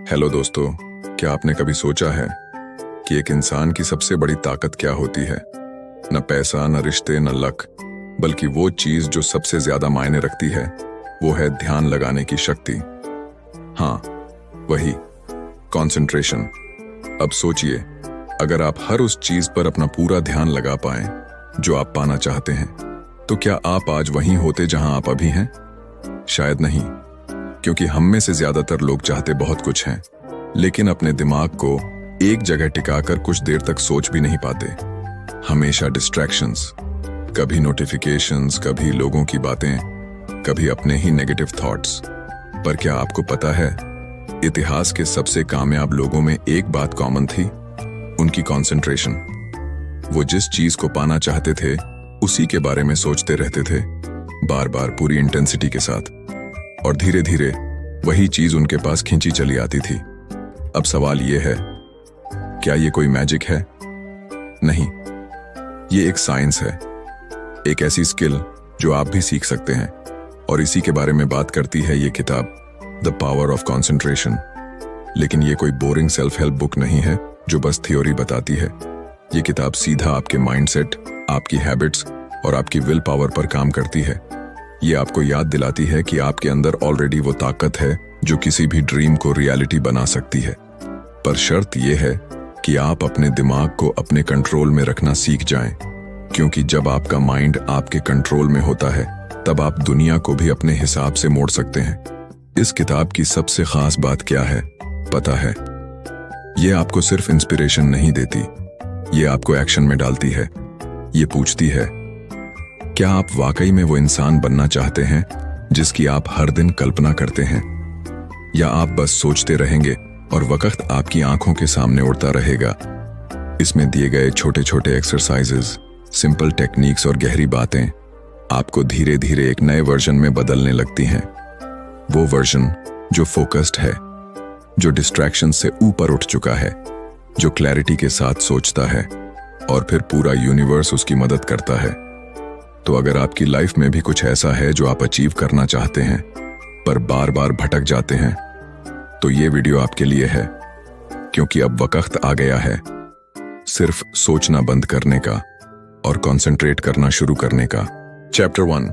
Hello दोस्तों, क्या आपने कभी सोचा है कि एक इंसान की सबसे बड़ी ताकत क्या होती है? न पैसा, न रिश्ते, न लक, बल्कि वो चीज जो सबसे ज्यादा मायने रखती है वो है ध्यान लगाने की शक्ति। हाँ, वही कंसंट्रेशन। अब सोचिए, अगर आप हर उस चीज पर अपना पूरा ध्यान लगा पाएं जो आप पाना चाहते हैं, तो क्या आप आज वहीं होते जहां आप अभी हैं? शायद नहीं, क्योंकि हम में से ज्यादातर लोग चाहते बहुत कुछ हैं, लेकिन अपने दिमाग को एक जगह टिकाकर कुछ देर तक सोच भी नहीं पाते। हमेशा डिस्ट्रैक्शंस, कभी नोटिफिकेशंस, कभी लोगों की बातें, कभी अपने ही नेगेटिव थॉट्स। पर क्या आपको पता है, इतिहास के सबसे कामयाब लोगों में एक बात कॉमन थी, उनकी कंसंट्रेशन। वो जिस चीज को पाना चाहते थे उसी के बारे में सोचते रहते थे, बार बार पूरी इंटेंसिटी के साथ, और धीरे धीरे वही चीज उनके पास खींची चली आती थी। अब सवाल ये है, क्या ये कोई मैजिक है? नहीं, ये एक साइंस है, एक ऐसी स्किल जो आप भी सीख सकते हैं, और इसी के बारे में बात करती है ये किताब, द पावर ऑफ कंसंट्रेशन। लेकिन ये कोई बोरिंग सेल्फ हेल्प बुक नहीं है जो बस थ्योरी बताती है। ये किताब सीधा आपके माइंडसेट, आपकी हैबिट्स और आपकी विल पावर पर काम करती है। ये आपको याद दिलाती है कि आपके अंदर ऑलरेडी वो ताकत है जो किसी भी ड्रीम को रियलिटी बना सकती है। पर शर्त यह है कि आप अपने दिमाग को अपने कंट्रोल में रखना सीख जाएं, क्योंकि जब आपका माइंड आपके कंट्रोल में होता है तब आप दुनिया को भी अपने हिसाब से मोड़ सकते हैं। इस किताब की सबसे खास बात क्या है पता है? ये आपको सिर्फ इंस्पिरेशन नहीं देती, ये आपको एक्शन में डालती है। ये पूछती है, क्या आप वाकई में वो इंसान बनना चाहते हैं जिसकी आप हर दिन कल्पना करते हैं, या आप बस सोचते रहेंगे और वक्त आपकी आंखों के सामने उड़ता रहेगा? इसमें दिए गए छोटे छोटे एक्सरसाइजेस, सिंपल टेक्निक्स और गहरी बातें आपको धीरे धीरे एक नए वर्जन में बदलने लगती हैं। वो वर्जन जो फोकस्ड है, जो डिस्ट्रैक्शन से ऊपर उठ चुका है, जो क्लैरिटी के साथ सोचता है, और फिर पूरा यूनिवर्स उसकी मदद करता है। तो अगर आपकी लाइफ में भी कुछ ऐसा है जो आप अचीव करना चाहते हैं पर बार बार भटक जाते हैं, तो ये वीडियो आपके लिए है, क्योंकि अब वक्त आ गया है सिर्फ सोचना बंद करने का और कंसंट्रेट करना शुरू करने का। Chapter 1,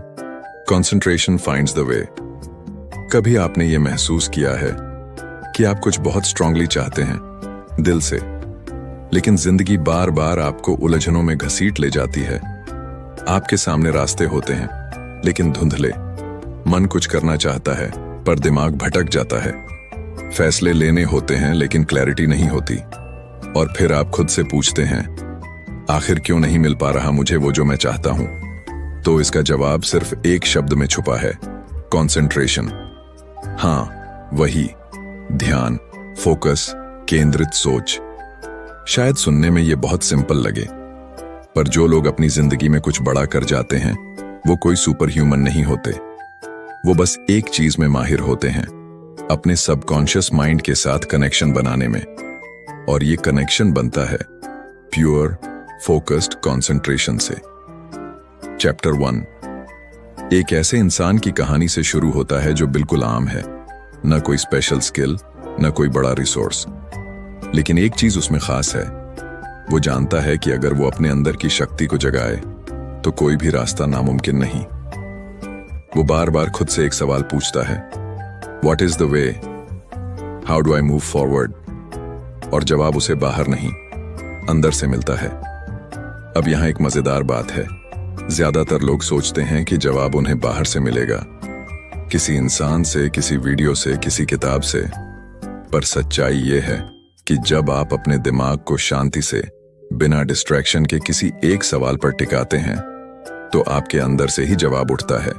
concentration finds the way. कभी आपने ये महसूस किया है कि आप कुछ बहुत स्ट्रांगली चाहते हैं दिल से, लेकिन जिंदगी बार बार आपको उलझनों में घसीट ले जाती है? आपके सामने रास्ते होते हैं लेकिन धुंधले, मन कुछ करना चाहता है पर दिमाग भटक जाता है, फैसले लेने होते हैं लेकिन क्लैरिटी नहीं होती, और फिर आप खुद से पूछते हैं, आखिर क्यों नहीं मिल पा रहा मुझे वो जो मैं चाहता हूं? तो इसका जवाब सिर्फ एक शब्द में छुपा है, कंसंट्रेशन। हाँ, वही ध्यान, फोकस, केंद्रित सोच। शायद सुनने में ये बहुत सिंपल लगे, पर जो लोग अपनी जिंदगी में कुछ बड़ा कर जाते हैं वो कोई सुपर ह्यूमन नहीं होते। वो बस एक चीज में माहिर होते हैं, अपने सबकॉन्शियस माइंड के साथ कनेक्शन बनाने में। और ये कनेक्शन बनता है प्योर फोकस्ड कंसंट्रेशन से। चैप्टर 1 एक ऐसे इंसान की कहानी से शुरू होता है जो बिल्कुल आम है, न कोई स्पेशल स्किल, न कोई बड़ा रिसोर्स, लेकिन एक चीज उसमें खास है। वो जानता है कि अगर वो अपने अंदर की शक्ति को जगाए तो कोई भी रास्ता नामुमकिन नहीं। वो बार बार खुद से एक सवाल पूछता है, what is the way, how do I move forward? और जवाब उसे बाहर नहीं, अंदर से मिलता है। अब यहां एक मजेदार बात है, ज्यादातर लोग सोचते हैं कि जवाब उन्हें बाहर से मिलेगा, किसी इंसान से, किसी वीडियो से, किसी किताब से। पर सच्चाई ये है कि जब आप अपने दिमाग को शांति से, बिना डिस्ट्रैक्शन के किसी एक सवाल पर टिकाते हैं, तो आपके अंदर से ही जवाब उठता है,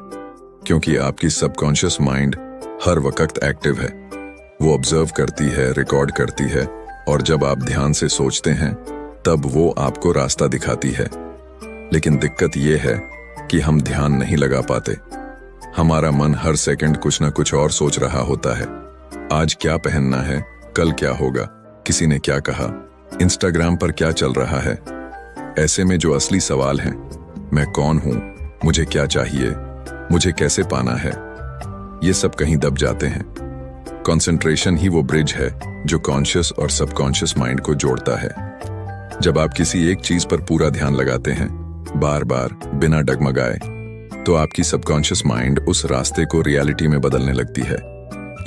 क्योंकि आपकी सबकॉन्शियस माइंड हर वक्त एक्टिव है। वो ऑब्जर्व करती है, रिकॉर्ड करती है, और जब आप ध्यान से सोचते हैं तब वो आपको रास्ता दिखाती है। लेकिन दिक्कत ये है कि हम ध्यान नहीं लगा पाते। हमारा मन हर सेकंड कुछ ना कुछ और सोच रहा होता है। आज क्या पहनना है, कल क्या होगा, किसी ने क्या कहा, इंस्टाग्राम पर क्या चल रहा है। ऐसे में जो असली सवाल हैं, मैं कौन हूं, मुझे क्या चाहिए, मुझे कैसे पाना है, ये सब कहीं दब जाते हैं। कंसंट्रेशन ही वो ब्रिज है जो कॉन्शियस और सबकॉन्शियस माइंड को जोड़ता है। जब आप किसी एक चीज पर पूरा ध्यान लगाते हैं, बार बार बिना डगमगाए, तो आपकी सबकॉन्शियस माइंड उस रास्ते को रियलिटी में बदलने लगती है।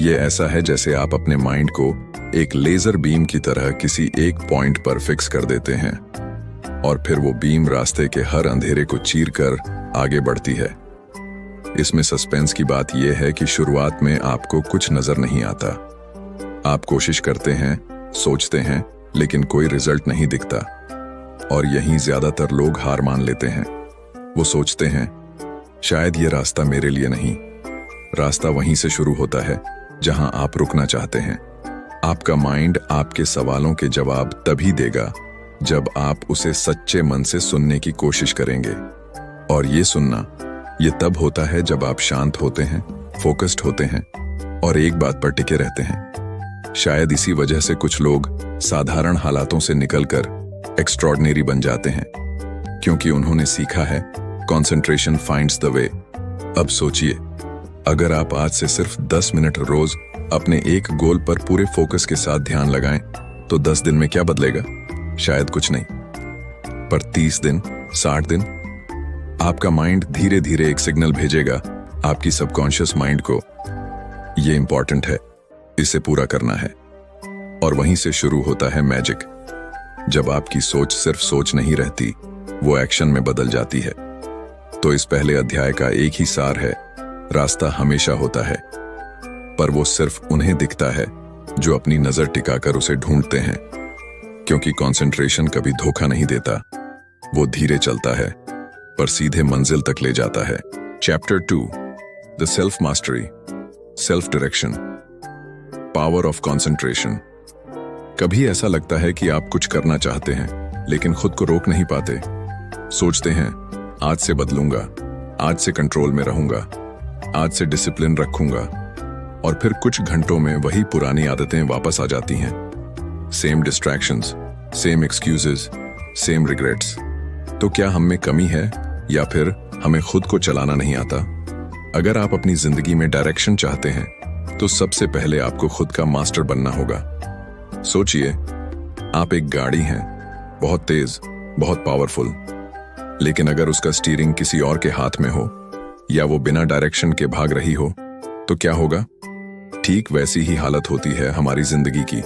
ये ऐसा है जैसे आप अपने माइंड को एक लेजर बीम की तरह किसी एक पॉइंट पर फिक्स कर देते हैं और फिर वो बीम रास्ते के हर अंधेरे को चीर कर आगे बढ़ती है। इसमें सस्पेंस की बात यह है कि शुरुआत में आपको कुछ नजर नहीं आता। आप कोशिश करते हैं, सोचते हैं, लेकिन कोई रिजल्ट नहीं दिखता और यहीं ज्यादातर लोग हार मान लेते हैं। वो सोचते हैं शायद ये रास्ता मेरे लिए नहीं। रास्ता वहीं से शुरू होता है जहां आप रुकना चाहते हैं। आपका माइंड आपके सवालों के जवाब तभी देगा जब आप उसे सच्चे मन से सुनने की कोशिश करेंगे। और ये सुनना, ये तब होता है जब आप शांत होते हैं, फोकस्ड होते हैं और एक बात पर टिके रहते हैं। शायद इसी वजह से कुछ लोग साधारण हालातों से निकलकर एक्स्ट्रॉर्डिनरी बन जाते हैं, क्योंकि उन्होंने सीखा है कंसंट्रेशन फाइंड्स द वे। अब सोचिए, अगर आप आज से सिर्फ 10 मिनट रोज अपने एक गोल पर पूरे फोकस के साथ ध्यान लगाएं, तो 10 दिन में क्या बदलेगा? शायद कुछ नहीं, पर 30 दिन, 60 दिन, आपका माइंड धीरे धीरे एक सिग्नल भेजेगा आपकी सबकॉन्शियस माइंड को, ये इंपॉर्टेंट है, इसे पूरा करना है। और वहीं से शुरू होता है मैजिक। जब आपकी सोच सिर्फ सोच नहीं रहती, वो एक्शन में बदल जाती है। तो इस पहले अध्याय का एक ही सार है, रास्ता हमेशा होता है, पर वो सिर्फ उन्हें दिखता है जो अपनी नजर टिकाकर उसे ढूंढते हैं। क्योंकि कंसंट्रेशन कभी धोखा नहीं देता, वो धीरे चलता है पर सीधे मंजिल तक ले जाता है। Chapter 2, the self mastery, self direction, power of concentration. कभी ऐसा लगता है कि आप कुछ करना चाहते हैं लेकिन खुद को रोक नहीं पाते। सोचते हैं आज से बदलूंगा, आज से कंट्रोल में रहूंगा, आज से डिसिप्लिन रखूंगा, और फिर कुछ घंटों में वही पुरानी आदतें वापस आ जाती हैं। Same distractions, same excuses, same regrets. तो क्या हम में कमी है या फिर हमें खुद को चलाना नहीं आता? अगर आप अपनी जिंदगी में डायरेक्शन चाहते हैं तो सबसे पहले आपको खुद का मास्टर बनना होगा। सोचिए, आप एक गाड़ी हैं, बहुत तेज, बहुत पावरफुल, लेकिन अगर उसका स्टीयरिंग किसी और के हाथ में हो या वो बिना डायरेक्शन के भाग रही हो तो क्या होगा? ठीक वैसी ही हालत होती है हमारी जिंदगी की।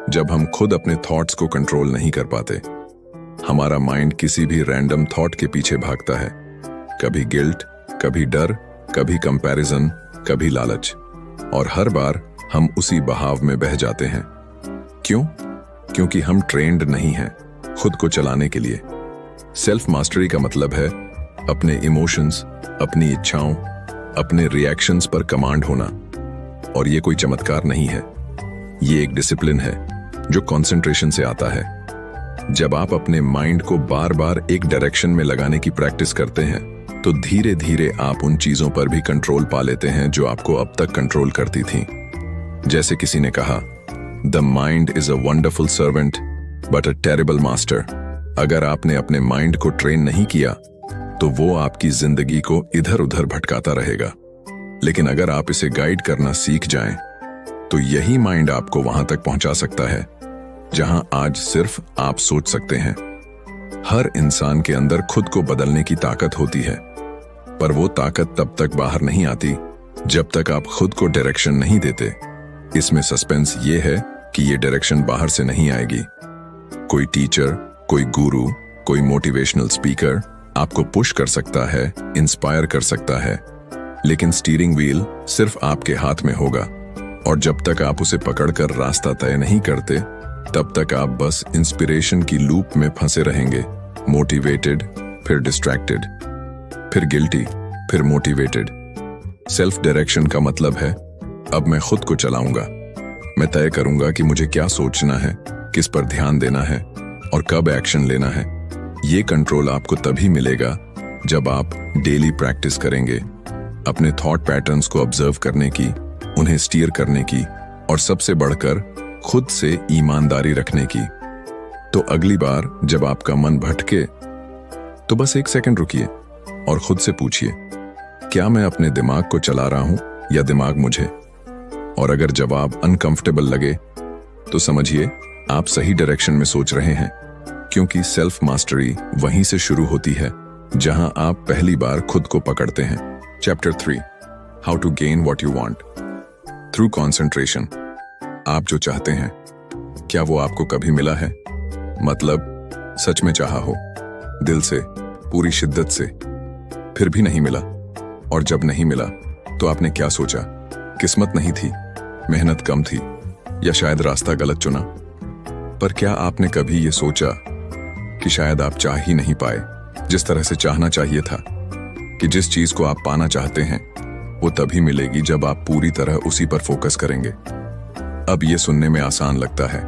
जब हम खुद अपने थॉट्स को कंट्रोल नहीं कर पाते, हमारा माइंड किसी भी रैंडम थॉट के पीछे भागता है। कभी गिल्ट, कभी डर, कभी कंपैरिजन, कभी लालच, और हर बार हम उसी बहाव में बह जाते हैं। क्यों? क्योंकि हम ट्रेंड नहीं हैं खुद को चलाने के लिए। सेल्फ मास्टरी का मतलब है अपने इमोशंस, अपनी इच्छाओं, अपने रिएक्शंस पर कमांड होना। और ये कोई चमत्कार नहीं है, ये एक डिसिप्लिन है जो कंसंट्रेशन से आता है। जब आप अपने माइंड को बार बार एक डायरेक्शन में लगाने की प्रैक्टिस करते हैं तो धीरे धीरे आप उन चीजों पर भी कंट्रोल पा लेते हैं जो आपको अब तक कंट्रोल करती थीं। जैसे किसी ने कहा, the mind is a wonderful servant but a terrible master. अगर आपने अपने माइंड को ट्रेन नहीं किया तो वो आपकी जिंदगी को इधर उधर भटकाता रहेगा। लेकिन अगर आप इसे गाइड करना सीख जाएं, तो यही माइंड आपको वहां तक पहुंचा सकता है जहां आज सिर्फ आप सोच सकते हैं। हर इंसान के अंदर खुद को बदलने की ताकत होती है, पर वो ताकत तब तक बाहर नहीं आती जब तक आप खुद को डायरेक्शन नहीं देते। इसमें सस्पेंस ये है कि ये डायरेक्शन बाहर से नहीं आएगी। कोई टीचर, कोई गुरु, कोई मोटिवेशनल स्पीकर आपको पुश कर सकता है, इंस्पायर कर सकता है, लेकिन स्टीयरिंग व्हील सिर्फ आपके हाथ में होगा। और जब तक आप उसे पकड़कर रास्ता तय नहीं करते, तब तक आप बस इंस्पिरेशन की लूप में फंसे रहेंगे। मोटिवेटेड, फिर डिस्ट्रैक्टेड, फिर गिल्टी, फिर मोटिवेटेड। सेल्फ डायरेक्शन का मतलब है अब मैं खुद को चलाऊंगा। मैं तय करूंगा कि मुझे क्या सोचना है, किस पर ध्यान देना है और कब एक्शन लेना है। ये कंट्रोल आपको तभी मिलेगा जब आप डेली प्रैक्टिस करेंगे, अपने थॉट पैटर्न्स को ऑब्जर्व करने की, उन्हें स्टीयर करने की, और सबसे बढ़कर खुद से ईमानदारी रखने की। तो अगली बार जब आपका मन भटके तो बस 1 सेकंड रुकिए और खुद से पूछिए, क्या मैं अपने दिमाग को चला रहा हूं या दिमाग मुझे? और अगर जवाब अनकंफर्टेबल लगे तो समझिए आप सही डायरेक्शन में सोच रहे हैं, क्योंकि सेल्फ मास्टरी वहीं से शुरू होती है जहां आप पहली बार खुद को पकड़ते हैं। Chapter 3, how to gain what you want through concentration. आप जो चाहते हैं, क्या वो आपको कभी मिला है? मतलब सच में चाहा हो, दिल से, पूरी शिद्दत से, फिर भी नहीं मिला। और जब नहीं मिला तो आपने क्या सोचा? किस्मत नहीं थी, मेहनत कम थी, या शायद रास्ता गलत चुना। पर क्या आपने कभी ये सोचा कि शायद आप चाह ही नहीं पाए जिस तरह से चाहना चाहिए था, कि जिस चीज को आप पाना चाहते हैं वो तभी मिलेगी जब आप पूरी तरह उसी पर फोकस करेंगे। अब ये सुनने में आसान लगता है,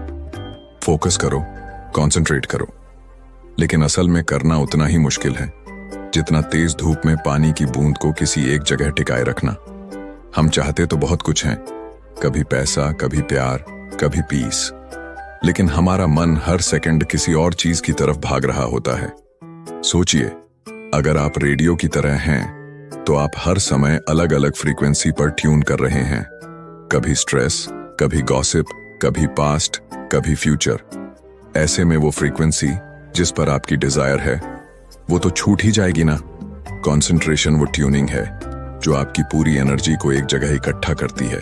फोकस करो, कंसंट्रेट करो, लेकिन असल में करना उतना ही मुश्किल है जितना तेज धूप में पानी की बूंद को किसी एक जगह टिकाए रखना। हम चाहते तो बहुत कुछ हैं, कभी पैसा, कभी प्यार, कभी पीस, लेकिन हमारा मन हर सेकंड किसी और चीज की तरफ भाग रहा होता है। सोचिए, अगर आप रेडियो की तरह हैं तो आप हर समय अलग अलग फ्रीक्वेंसी पर ट्यून कर रहे हैं, कभी स्ट्रेस, कभी गॉसिप, कभी पास्ट, कभी फ्यूचर। ऐसे में वो फ्रीक्वेंसी जिस पर आपकी डिजायर है वो तो छूट ही जाएगी ना। कंसंट्रेशन वो ट्यूनिंग है जो आपकी पूरी एनर्जी को एक जगह इकट्ठा करती है।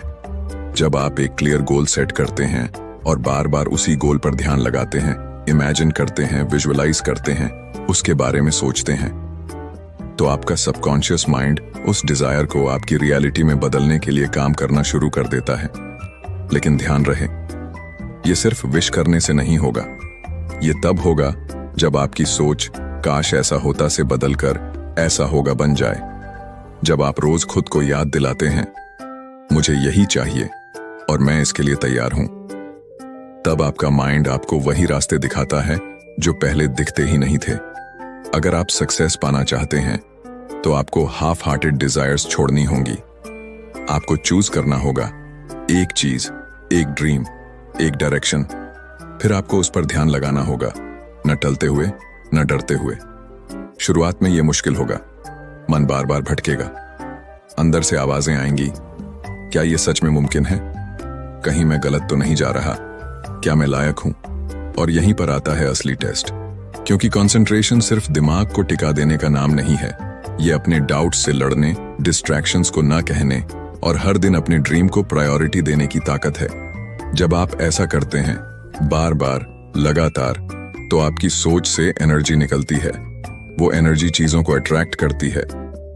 जब आप एक क्लियर गोल सेट करते हैं और बार बार उसी गोल पर ध्यान लगाते हैं, इमेजिन करते हैं, विजुअलाइज करते हैं, उसके बारे में सोचते हैं, तो आपका सबकॉन्शियस माइंड उस डिजायर को आपकी रियलिटी में बदलने के लिए काम करना शुरू कर देता है। लेकिन ध्यान रहे, ये सिर्फ विश करने से नहीं होगा। ये तब होगा जब आपकी सोच काश ऐसा होता से बदलकर ऐसा होगा बन जाए। जब आप रोज खुद को याद दिलाते हैं, मुझे यही चाहिए और मैं इसके लिए तैयार हूं, तब आपका माइंड आपको वही रास्ते दिखाता है जो पहले दिखते ही नहीं थे। अगर आप सक्सेस पाना चाहते हैं तो आपको हाफ हार्टेड डिजायर्स छोड़नी होंगी। आपको चूज करना होगा एक चीज, एक ड्रीम, एक डायरेक्शन, फिर आपको उस पर ध्यान लगाना होगा, न टलते हुए, न डरते हुए। शुरुआत में यह मुश्किल होगा, मन बार बार भटकेगा, अंदर से आवाजें आएंगी, क्या यह सच में मुमकिन है? कहीं मैं गलत तो नहीं जा रहा? क्या मैं लायक हूं? और यहीं पर आता है असली टेस्ट, क्योंकि कंसंट्रेशन सिर्फ दिमाग को टिका देने का नाम नहीं है। यह अपने डाउट्स से लड़ने, डिस्ट्रैक्शंस को ना कहने और हर दिन अपने ड्रीम को प्रायोरिटी देने की ताकत है। जब आप ऐसा करते हैं, बार बार, लगातार, तो आपकी सोच से एनर्जी निकलती है। वो एनर्जी चीजों को अट्रैक्ट करती है,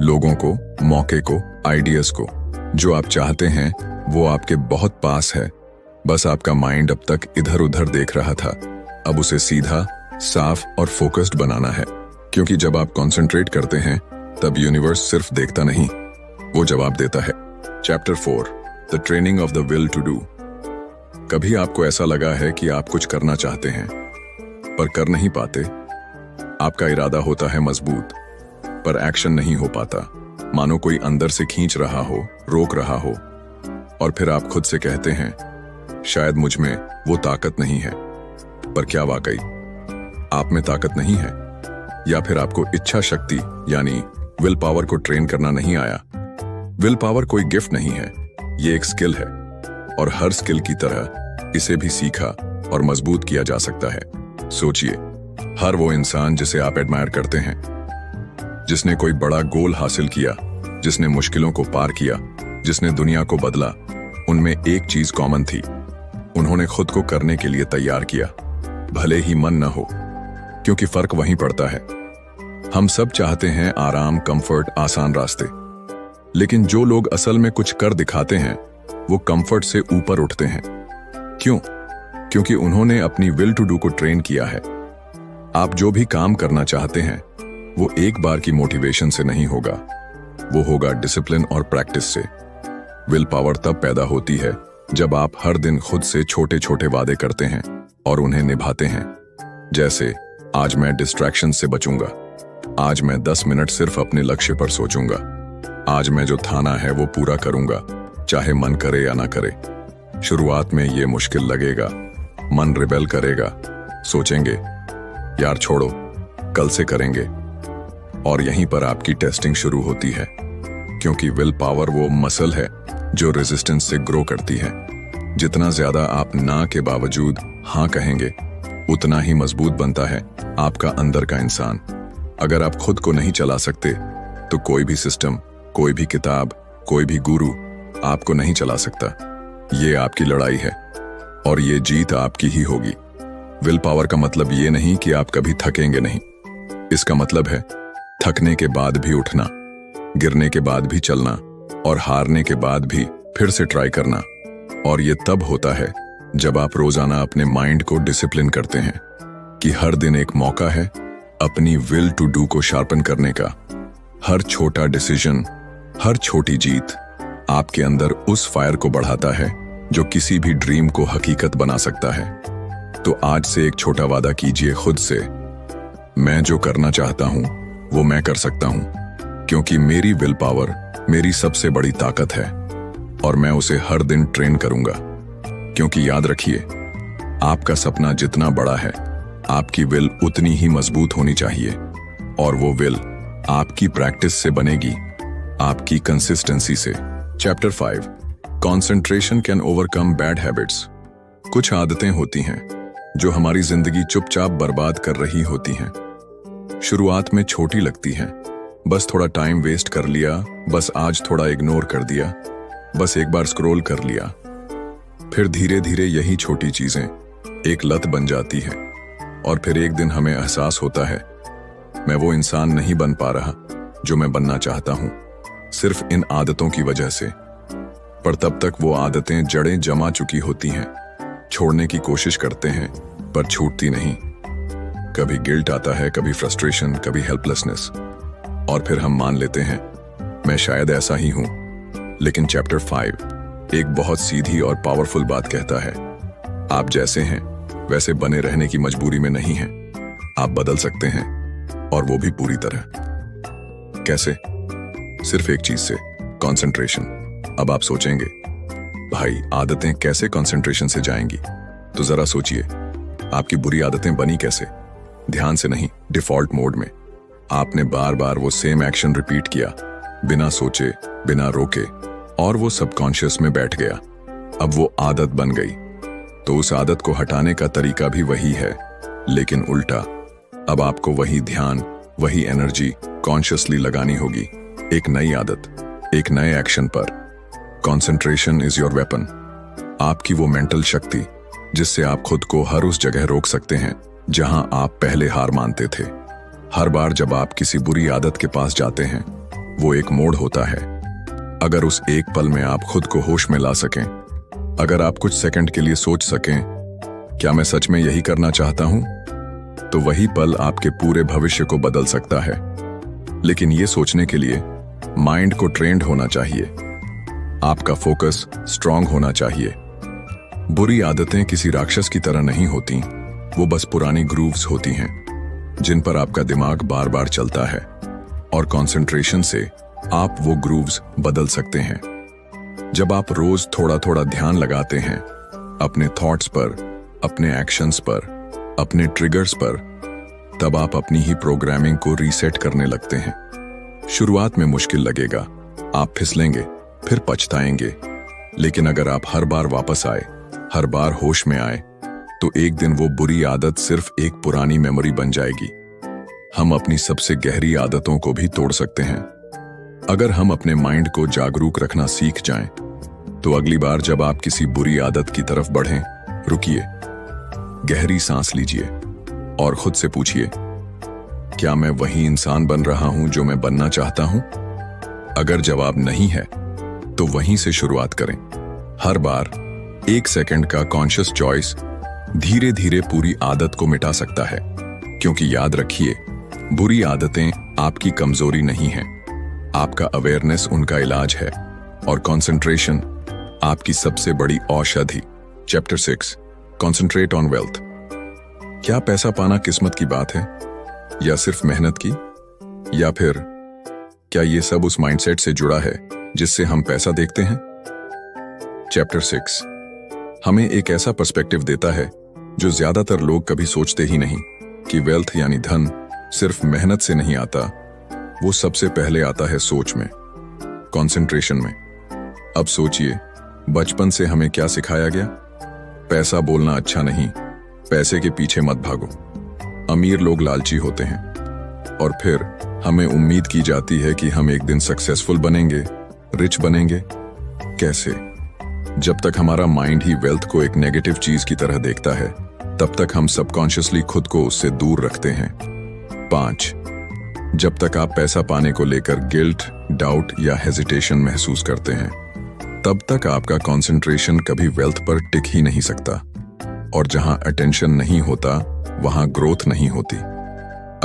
लोगों को, मौके को, आइडियाज को। जो आप चाहते हैं वो आपके बहुत पास है, बस आपका माइंड अब तक इधर उधर देख रहा था। अब उसे सीधा, साफ और फोकस्ड बनाना है, क्योंकि जब आप कंसंट्रेट करते हैं तब यूनिवर्स सिर्फ देखता नहीं, वो जवाब देता है। Chapter 4, the training of the will to do. कभी आपको ऐसा लगा है कि आप कुछ करना चाहते हैं पर कर नहीं पाते? आपका इरादा होता है मजबूत, पर एक्शन नहीं हो पाता, मानो कोई अंदर से खींच रहा हो, रोक रहा हो। और फिर आप खुद से कहते हैं, शायद मुझ में वो ताकत नहीं है। पर क्या वाकई आप में ताकत नहीं है? या फिर आपको इच्छा शक्ति यानी विल पावर को ट्रेन करना नहीं आया? विल पावर कोई गिफ्ट नहीं है, ये एक स्किल है, और हर स्किल की तरह इसे भी सीखा और मजबूत किया जा सकता है। सोचिए, हर वो इंसान जिसे आप एडमायर करते हैं, जिसने कोई बड़ा गोल हासिल किया, जिसने मुश्किलों को पार किया, जिसने दुनिया को बदला, उनमें एक चीज कॉमन थी, उन्होंने खुद को करने के लिए तैयार किया, भले ही मन न हो, क्योंकि फर्क वहीं पड़ता है। हम सब चाहते हैं आराम, कंफर्ट, आसान रास्ते, लेकिन जो लोग असल में कुछ कर दिखाते हैं वो कंफर्ट से ऊपर उठते हैं। क्यों? क्योंकि उन्होंने अपनी विल टू डू को ट्रेन किया है। आप जो भी काम करना चाहते हैं वो एक बार की मोटिवेशन से नहीं होगा, वो होगा डिसिप्लिन और प्रैक्टिस से। विल पावर तब पैदा होती है जब आप हर दिन खुद से छोटे छोटे वादे करते हैं और उन्हें निभाते हैं। जैसे, आज मैं डिस्ट्रैक्शन से बचूंगा, आज मैं 10 मिनट सिर्फ अपने लक्ष्य पर सोचूंगा, आज मैं जो ठाना है वो पूरा करूंगा, चाहे मन करे या ना करे। शुरुआत में ये मुश्किल लगेगा, मन रिबेल करेगा, सोचेंगे यार छोड़ो, कल से करेंगे। और यहीं पर आपकी टेस्टिंग शुरू होती है, क्योंकि विल पावर वो मसल है जो रेजिस्टेंस से ग्रो करती है। जितना ज्यादा आप ना के बावजूद हाँ कहेंगे, उतना ही मजबूत बनता है आपका अंदर का इंसान। अगर आप खुद को नहीं चला सकते तो कोई भी सिस्टम, कोई भी किताब, कोई भी गुरु आपको नहीं चला सकता। ये आपकी लड़ाई है और ये जीत आपकी ही होगी। विल पावर का मतलब ये नहीं कि आप कभी थकेंगे नहीं। इसका मतलब है थकने के बाद भी उठना, गिरने के बाद भी चलना और हारने के बाद भी फिर से ट्राई करना। और ये तब होता है जब आप रोजाना अपने माइंड को डिसिप्लिन करते हैं कि हर दिन एक मौका है अपनी विल टू डू को शार्पन करने का। हर छोटा डिसीजन, हर छोटी जीत आपके अंदर उस फायर को बढ़ाता है जो किसी भी ड्रीम को हकीकत बना सकता है। तो आज से एक छोटा वादा कीजिए खुद से, मैं जो करना चाहता हूं वो मैं कर सकता हूं, क्योंकि मेरी विल पावर मेरी सबसे बड़ी ताकत है और मैं उसे हर दिन ट्रेन करूंगा। क्योंकि याद रखिए, आपका सपना जितना बड़ा है, आपकी विल उतनी ही मजबूत होनी चाहिए। और वो विल आपकी प्रैक्टिस से बनेगी, आपकी कंसिस्टेंसी से। Chapter 5, concentration can overcome bad habits. कुछ आदतें होती हैं जो हमारी जिंदगी चुपचाप बर्बाद कर रही होती हैं। शुरुआत में छोटी लगती हैं, बस थोड़ा टाइम वेस्ट कर लिया, बस आज थोड़ा इग्नोर कर दिया, बस एक बार स्क्रॉल कर लिया। फिर धीरे धीरे यही छोटी चीजें एक लत बन जाती है और फिर एक दिन हमें एहसास होता है, मैं वो इंसान नहीं बन पा रहा जो मैं बनना चाहता हूं, सिर्फ इन आदतों की वजह से। पर तब तक वो आदतें जड़ें जमा चुकी होती हैं। छोड़ने की कोशिश करते हैं पर छूटती नहीं। कभी गिल्ट आता है, कभी फ्रस्ट्रेशन, कभी हेल्पलेसनेस, और फिर हम मान लेते हैं मैं शायद ऐसा ही हूं। लेकिन चैप्टर 5 एक बहुत सीधी और पावरफुल बात कहता है, आप जैसे हैं वैसे बने रहने की मजबूरी में नहीं हैं। आप बदल सकते हैं, और वो भी पूरी तरह। कैसे? सिर्फ एक चीज से, कंसंट्रेशन। अब आप सोचेंगे, भाई आदतें कैसे कंसंट्रेशन से जाएंगी? तो जरा सोचिए, आपकी बुरी आदतें बनी कैसे? ध्यान से नहीं, डिफॉल्ट मोड में। आपने बार बार वो सेम एक्शन रिपीट किया, बिना सोचे, बिना रोके, और वो सबकॉन्शियस में बैठ गया। अब वो आदत बन गई। तो उस आदत को हटाने का तरीका भी वही है, लेकिन उल्टा। अब आपको वही ध्यान, वही एनर्जी कॉन्शियसली लगानी होगी, एक नई आदत, एक नए एक्शन पर। Concentration is your weapon. आपकी वो मेंटल शक्ति जिससे आप खुद को हर उस जगह रोक सकते हैं जहां आप पहले हार मानते थे। हर बार जब आप किसी बुरी आदत के पास जाते हैं, वो एक मोड़ होता है। अगर उस एक पल में आप खुद को होश में ला सकें, अगर आप कुछ सेकंड के लिए सोच सकें, क्या मैं सच में यही करना चाहता हूं, तो वही पल आपके पूरे भविष्य को बदल सकता है। लेकिन ये सोचने के लिए माइंड को ट्रेंड होना चाहिए, आपका फोकस स्ट्रांग होना चाहिए। बुरी आदतें किसी राक्षस की तरह नहीं होती, वो बस पुरानी ग्रूव्स होती हैं जिन पर आपका दिमाग बार बार चलता है। और कंसंट्रेशन से आप वो ग्रूव्स बदल सकते हैं। जब आप रोज थोड़ा थोड़ा ध्यान लगाते हैं अपने थॉट्स पर, अपने एक्शंस पर, अपने ट्रिगर्स पर, तब आप अपनी ही प्रोग्रामिंग को रीसेट करने लगते हैं। शुरुआत में मुश्किल लगेगा, आप फिसलेंगे, फिर पछताएंगे, लेकिन अगर आप हर बार वापस आए, हर बार होश में आए, तो एक दिन वो बुरी आदत सिर्फ एक पुरानी मेमोरी बन जाएगी। हम अपनी सबसे गहरी आदतों को भी तोड़ सकते हैं अगर हम अपने माइंड को जागरूक रखना सीख जाएं। तो अगली बार जब आप किसी बुरी आदत की तरफ बढ़ें, रुकिए, गहरी सांस लीजिए और खुद से पूछिए, क्या मैं वही इंसान बन रहा हूं जो मैं बनना चाहता हूं? अगर जवाब नहीं है तो वहीं से शुरुआत करें। हर बार 1 सेकंड का कॉन्शियस चॉइस धीरे धीरे पूरी आदत को मिटा सकता है। क्योंकि याद रखिए, बुरी आदतें आपकी कमजोरी नहीं हैं, आपका अवेयरनेस उनका इलाज है, और कंसंट्रेशन आपकी सबसे बड़ी औषधि। Chapter 6, concentrate on wealth. क्या पैसा पाना किस्मत की बात है, या सिर्फ मेहनत की? या फिर क्या ये सब उस माइंडसेट से जुड़ा है जिससे हम पैसा देखते हैं? चैप्टर 6 हमें एक ऐसा पर्सपेक्टिव देता है जो ज्यादातर लोग कभी सोचते ही नहीं, कि वेल्थ यानी धन सिर्फ मेहनत से नहीं आता, वो सबसे पहले आता है सोच में, कंसंट्रेशन में। अब सोचिए, बचपन से हमें क्या सिखाया गया? पैसा बोलना अच्छा नहीं, पैसे के पीछे मत भागो। अमीर लोग लालची होते हैं और फिर हमें उम्मीद की जाती है कि हम एक दिन सक्सेसफुल बनेंगे, रिच बनेंगे। कैसे? जब तक हमारा माइंड ही वेल्थ को एक नेगेटिव चीज की तरह देखता है, तब तक हम सबकॉन्शियसली खुद को उससे दूर रखते हैं। 5. जब तक आप पैसा पाने को लेकर गिल्ट, डाउट या हेजिटेशन महसूस करते हैं, तब तक आपका कंसंट्रेशन कभी वेल्थ पर टिक ही नहीं सकता। और जहां अटेंशन नहीं होता, वहां ग्रोथ नहीं होती।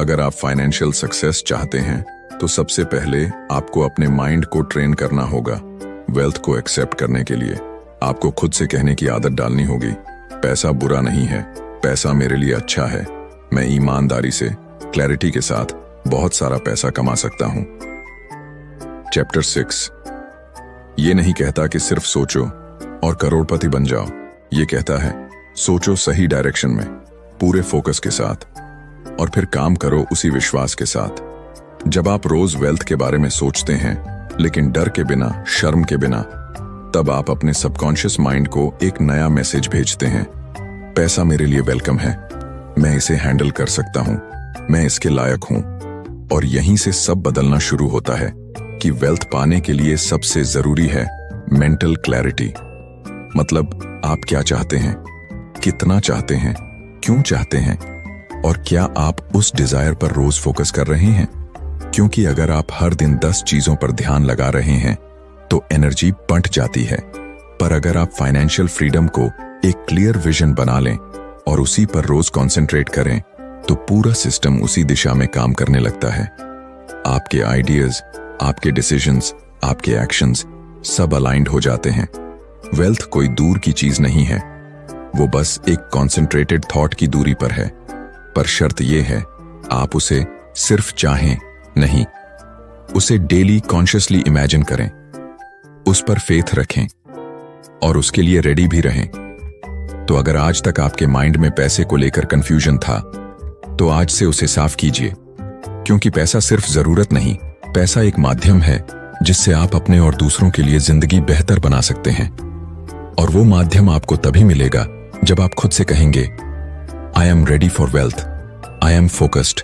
अगर आप फाइनेंशियल सक्सेस चाहते हैं, तो सबसे पहले आपको अपने माइंड को ट्रेन करना होगा। वेल्थ को एक्सेप्ट करने के लिए आपको खुद से कहने की आदत डालनी होगी, पैसा बुरा नहीं है, पैसा मेरे लिए अच्छा है। मैं ईमानदारी से, क्लैरिटी के साथ बहुत सारा पैसा कमा सकता हूं। चैप्टर 6 ये नहीं कहता कि सिर्फ सोचो और करोड़पति बन जाओ। ये कहता है, सोचो सही डायरेक्शन में, पूरे फोकस के साथ, और फिर काम करो उसी विश्वास के साथ। जब आप रोज वेल्थ के बारे में सोचते हैं, लेकिन डर के बिना, शर्म के बिना, तब आप अपने सबकॉन्शियस माइंड को एक नया मैसेज भेजते हैं, पैसा मेरे लिए वेलकम है, मैं इसे हैंडल कर सकता हूं, मैं इसके लायक हूं। और यहीं से सब बदलना शुरू होता है कि वेल्थ पाने के लिए सबसे जरूरी है मेंटल क्लैरिटी। मतलब आप क्या चाहते हैं, कितना चाहते हैं, क्यों चाहते हैं, और क्या आप उस डिजायर पर रोज फोकस कर रहे हैं? क्योंकि अगर आप हर दिन 10 चीजों पर ध्यान लगा रहे हैं, तो एनर्जी बंट जाती है। पर अगर आप फाइनेंशियल फ्रीडम को एक क्लियर विजन बना लें और उसी पर रोज कंसंट्रेट करें, तो पूरा सिस्टम उसी दिशा में काम करने लगता है। आपके आइडियाज, आपके डिसीजंस, आपके एक्शंस सब अलाइंड हो जाते हैं। वेल्थ कोई दूर की चीज नहीं है, वो बस एक कॉन्सेंट्रेटेड थॉट की दूरी पर है। पर शर्त यह है, आप उसे सिर्फ चाहें नहीं, उसे डेली कॉन्शियसली इमेजिन करें, उस पर फेथ रखें और उसके लिए रेडी भी रहें। तो अगर आज तक आपके माइंड में पैसे को लेकर कंफ्यूजन था, तो आज से उसे साफ कीजिए। क्योंकि पैसा सिर्फ जरूरत नहीं, पैसा एक माध्यम है जिससे आप अपने और दूसरों के लिए जिंदगी बेहतर बना सकते हैं। और वो माध्यम आपको तभी मिलेगा जब आप खुद से कहेंगे, I am ready for wealth, I am focused,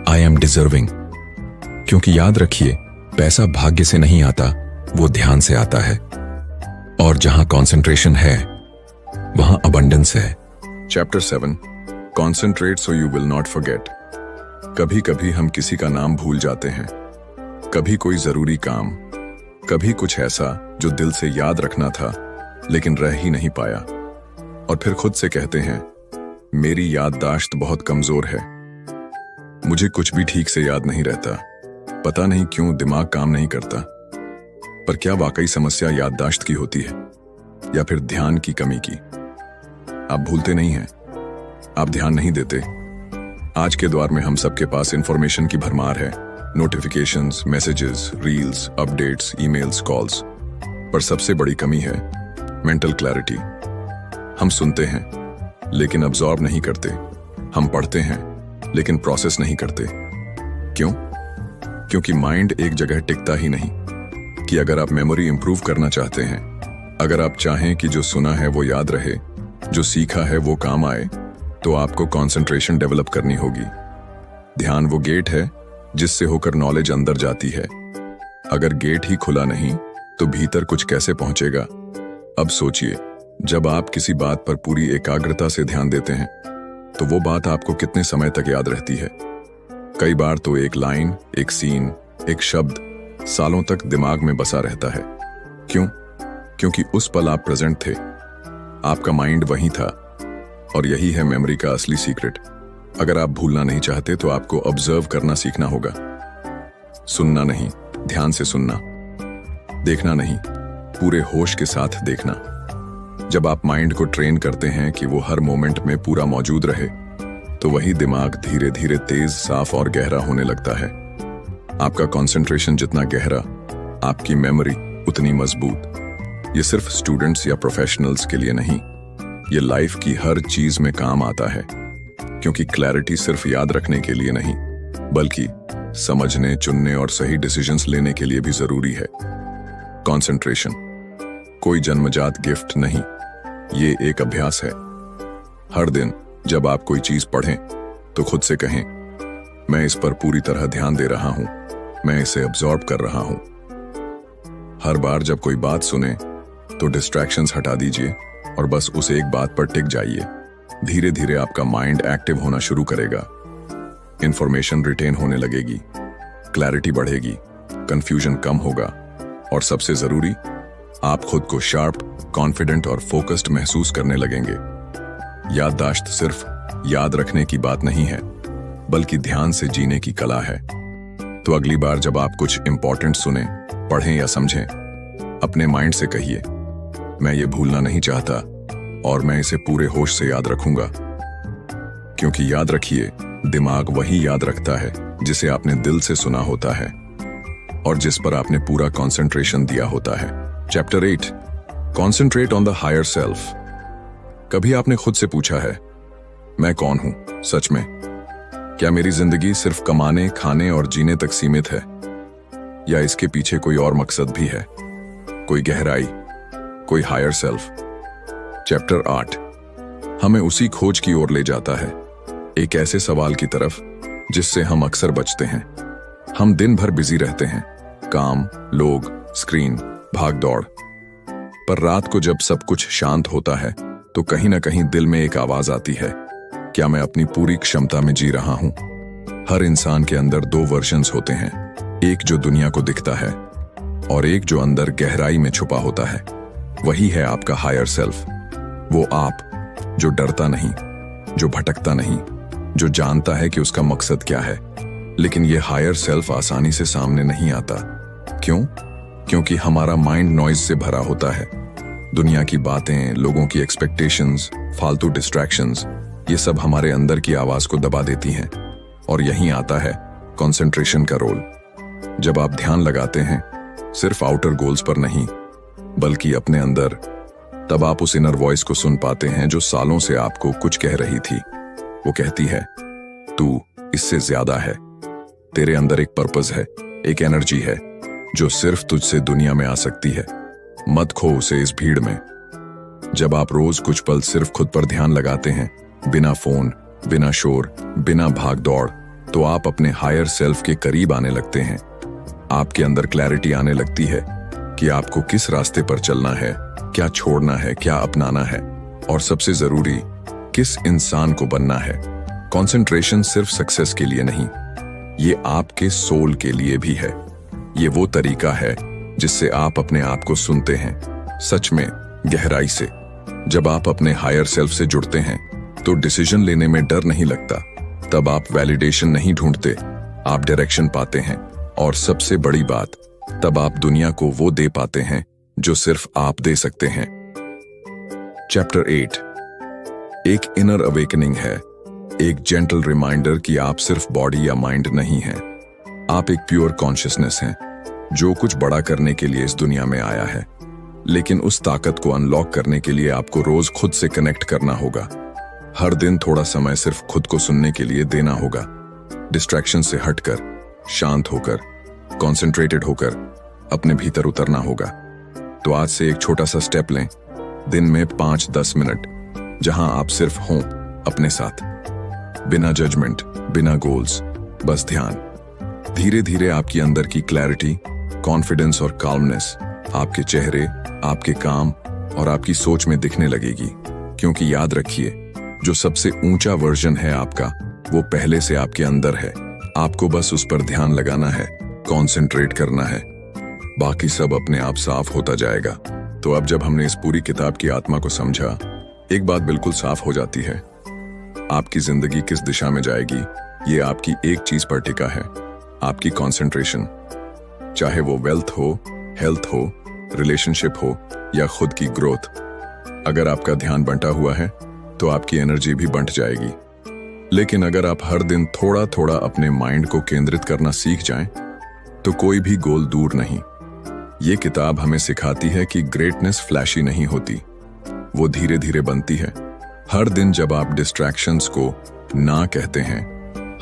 I am deserving. क्योंकि याद रखिए, पैसा भाग्य से नहीं आता, वो ध्यान से आता है। और जहां कंसंट्रेशन है, वहां अबंडेंस है। Chapter 7 concentrate so you will not forget. कभी कभी हम किसी का नाम भूल जाते हैं, कभी कोई जरूरी काम, कभी कुछ ऐसा जो दिल से याद रखना था लेकिन रह ही नहीं पाया। और फिर खुद से कहते हैं, मेरी याददाश्त बहुत कमजोर है, मुझे कुछ भी ठीक से याद नहीं रहता, पता नहीं क्यों दिमाग काम नहीं करता। पर क्या वाकई समस्या याददाश्त की होती है या फिर ध्यान की कमी की? आप भूलते नहीं हैं, आप ध्यान नहीं देते। आज के दौर में हम सबके पास इंफॉर्मेशन की भरमार है, notifications, messages, reels, updates, emails, calls. पर सबसे बड़ी कमी है मेंटल क्लैरिटी। हम सुनते हैं लेकिन अब्सॉर्ब नहीं करते, हम पढ़ते हैं लेकिन प्रोसेस नहीं करते। क्यों? क्योंकि माइंड एक जगह टिकता ही नहीं। कि अगर आप मेमोरी इंप्रूव करना चाहते हैं, अगर आप चाहें कि जो सुना है वो याद रहे, जो सीखा है वो काम आए, तो आपको कंसंट्रेशन डेवलप करनी होगी। ध्यान वो गेट है जिससे होकर नॉलेज अंदर जाती है। अगर गेट ही खुला नहीं, तो भीतर कुछ कैसे पहुंचेगा? अब सोचिए, जब आप किसी बात पर पूरी एकाग्रता से ध्यान देते हैं, तो वो बात आपको कितने समय तक याद रहती है? कई बार तो एक लाइन, एक सीन, एक शब्द सालों तक दिमाग में बसा रहता है। क्यों? क्योंकि उस पल आप प्रेजेंट थे, आपका माइंड वहीं था। और यही है मेमोरी का असली सीक्रेट। अगर आप भूलना नहीं चाहते, तो आपको ऑब्जर्व करना सीखना होगा। सुनना नहीं, ध्यान से सुनना। देखना नहीं, पूरे होश के साथ देखना। जब आप माइंड को ट्रेन करते हैं कि वो हर मोमेंट में पूरा मौजूद रहे, तो वही दिमाग धीरे धीरे तेज, साफ और गहरा होने लगता है। आपका कंसंट्रेशन जितना गहरा, आपकी मेमोरी उतनी मजबूत। ये सिर्फ स्टूडेंट्स या प्रोफेशनल्स के लिए नहीं, ये लाइफ की हर चीज में काम आता है। क्योंकि क्लैरिटी सिर्फ याद रखने के लिए नहीं, बल्कि समझने, चुनने और सही डिसीजंस लेने के लिए भी जरूरी है। कंसंट्रेशन कोई जन्मजात गिफ्ट नहीं, ये एक अभ्यास है। हर दिन जब आप कोई चीज पढ़ें तो खुद से कहें, मैं इस पर पूरी तरह ध्यान दे रहा हूं, मैं इसे अब्सॉर्ब कर रहा हूं। हर बार जब कोई बात सुने तो डिस्ट्रैक्शंस हटा दीजिए और बस उस एक बात पर टिक जाइए। धीरे धीरे आपका माइंड एक्टिव होना शुरू करेगा, इंफॉर्मेशन रिटेन होने लगेगी, क्लैरिटी बढ़ेगी, कंफ्यूजन कम होगा और सबसे जरूरी, आप खुद को शार्प, कॉन्फिडेंट और फोकस्ड महसूस करने लगेंगे। याददाश्त सिर्फ याद रखने की बात नहीं है, बल्कि ध्यान से जीने की कला है। तो अगली बार जब आप कुछ इंपॉर्टेंट सुने, पढ़ें या समझें, अपने माइंड से कहिए, मैं ये भूलना नहीं चाहता और मैं इसे पूरे होश से याद रखूंगा। क्योंकि याद रखिए, दिमाग वही याद रखता है जिसे आपने दिल से सुना होता है और जिस पर आपने पूरा कंसंट्रेशन दिया होता है। Chapter 8, concentrate on the higher self. कभी आपने खुद से पूछा है, मैं कौन हूं सच में? क्या मेरी जिंदगी सिर्फ कमाने, खाने और जीने तक सीमित है, या इसके पीछे कोई और मकसद भी है, कोई गहराई, कोई हायर सेल्फ? चैप्टर 8 हमें उसी खोज की ओर ले जाता है, एक ऐसे सवाल की तरफ जिससे हम अक्सर बचते हैं। हम दिन भर बिजी रहते हैं, काम, लोग, स्क्रीन, भाग दौड़। पर रात को जब सब कुछ शांत होता है तो कहीं ना कहीं दिल में एक आवाज आती है, क्या मैं अपनी पूरी क्षमता में जी रहा हूं? हर इंसान के अंदर 2 वर्जन्स होते हैं, एक जो दुनिया को दिखता है और एक जो अंदर गहराई में छुपा होता है। वही है आपका हायर सेल्फ, वो आप जो डरता नहीं, जो भटकता नहीं, जो जानता है कि उसका मकसद क्या है। लेकिन ये हायर सेल्फ आसानी से सामने नहीं आता। क्यों? क्योंकि हमारा माइंड नॉइज से भरा होता है। दुनिया की बातें, लोगों की एक्सपेक्टेशंस, फालतू डिस्ट्रैक्शंस, ये सब हमारे अंदर की आवाज को दबा देती हैं। और यहीं आता है कंसंट्रेशन का रोल। जब आप ध्यान लगाते हैं, सिर्फ आउटर गोल्स पर नहीं, बल्कि अपने अंदर, तब आप उस इनर वॉइस को सुन पाते हैं जो सालों से आपको कुछ कह रही थी। वो कहती है, तू इससे ज्यादा है, तेरे अंदर एक पर्पस है, एक एनर्जी है जो सिर्फ तुझसे दुनिया में आ सकती है। मत खो उसे इस भीड़ में। जब आप रोज कुछ पल सिर्फ खुद पर ध्यान लगाते हैं, बिना फोन, बिना शोर, बिना भाग दौड़, तो आप अपने हायर सेल्फ के करीब आने लगते हैं। आपके अंदर क्लैरिटी आने लगती है कि आपको किस रास्ते पर चलना है, क्या छोड़ना है, क्या अपनाना है, और सबसे जरूरी, किस इंसान को बनना है। कंसंट्रेशन सिर्फ सक्सेस के लिए नहीं, ये आपके सोल के लिए भी है। ये वो तरीका है जिससे आप अपने आप को सुनते हैं, सच में, गहराई से। जब आप अपने हायर सेल्फ से जुड़ते हैं तो डिसीजन लेने में डर नहीं लगता। तब आप वैलिडेशन नहीं ढूंढते, आप डायरेक्शन पाते हैं। और सबसे बड़ी बात, तब आप दुनिया को वो दे पाते हैं जो सिर्फ आप दे सकते हैं। चैप्टर 8 एक इनर अवेकनिंग है, एक जेंटल रिमाइंडर कि आप सिर्फ बॉडी या माइंड नहीं हैं। आप एक प्योर कॉन्शियसनेस हैं जो कुछ बड़ा करने के लिए इस दुनिया में आया है। लेकिन उस ताकत को अनलॉक करने के लिए आपको रोज खुद से कनेक्ट करना होगा। हर दिन थोड़ा समय सिर्फ खुद को सुनने के लिए देना होगा। डिस्ट्रैक्शन से हटकर, शांत होकर, कॉन्सेंट्रेटेड होकर अपने भीतर उतरना होगा। तो आज से एक छोटा सा स्टेप लें, दिन में 5-10 मिनट, जहां आप सिर्फ हों अपने साथ, बिना जजमेंट, बिना गोल्स, बस ध्यान। धीरे धीरे आपकी अंदर की क्लैरिटी, कॉन्फिडेंस और काल्मनेस आपके चेहरे, आपके काम और आपकी सोच में दिखने लगेगी। क्योंकि याद रखिए, जो सबसे ऊंचा वर्जन है आपका, वो पहले से आपके अंदर है। आपको बस उस पर ध्यान लगाना है, कॉन्सेंट्रेट करना है, बाकी सब अपने आप साफ होता जाएगा। तो अब जब हमने इस पूरी किताब की आत्मा को समझा, एक बात बिल्कुल साफ हो जाती है, आपकी जिंदगी किस दिशा में जाएगी ये आपकी एक चीज पर टिका है, आपकी कंसंट्रेशन। चाहे वो वेल्थ हो, हेल्थ हो, रिलेशनशिप हो या खुद की ग्रोथ। अगर आपका ध्यान बंटा हुआ है तो आपकी एनर्जी भी बंट जाएगी। लेकिन अगर आप हर दिन थोड़ा थोड़ा अपने माइंड को केंद्रित करना सीख जाएं, तो कोई भी गोल दूर नहीं। ये किताब हमें सिखाती है कि ग्रेटनेस फ्लैशी नहीं होती, वो धीरे धीरे बनती है। हर दिन जब आप डिस्ट्रैक्शंस को ना कहते हैं,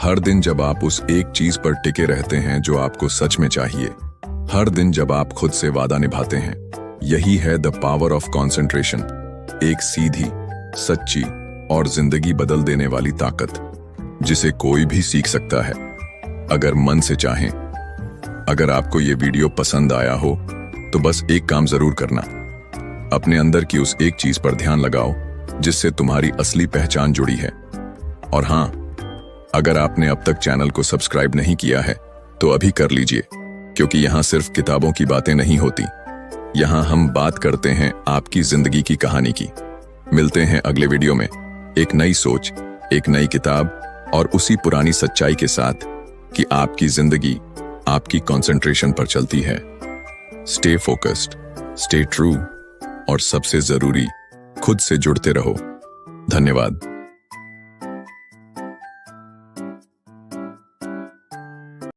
हर दिन जब आप उस एक चीज पर टिके रहते हैं जो आपको सच में चाहिए, हर दिन जब आप खुद से वादा निभाते हैं, यही है द पावर ऑफ कंसंट्रेशन, एक सीधी, सच्ची और जिंदगी बदल देने वाली ताकत जिसे कोई भी सीख सकता है अगर मन से चाहें। अगर आपको ये वीडियो पसंद आया हो तो बस एक काम जरूर करना, अपने अंदर की उस एक चीज पर ध्यान लगाओ जिससे तुम्हारी असली पहचान जुड़ी है। और हां, अगर आपने अब तक चैनल को सब्सक्राइब नहीं किया है तो अभी कर लीजिए, क्योंकि यहां सिर्फ किताबों की बातें नहीं होती, यहां हम बात करते हैं आपकी जिंदगी की कहानी की। मिलते हैं अगले वीडियो में एक नई सोच, एक नई किताब और उसी पुरानी सच्चाई के साथ कि आपकी जिंदगी आपकी कंसंट्रेशन पर चलती है। स्टे फोकस्ड, स्टे ट्रू और सबसे जरूरी, खुद से जुड़ते रहो। धन्यवाद।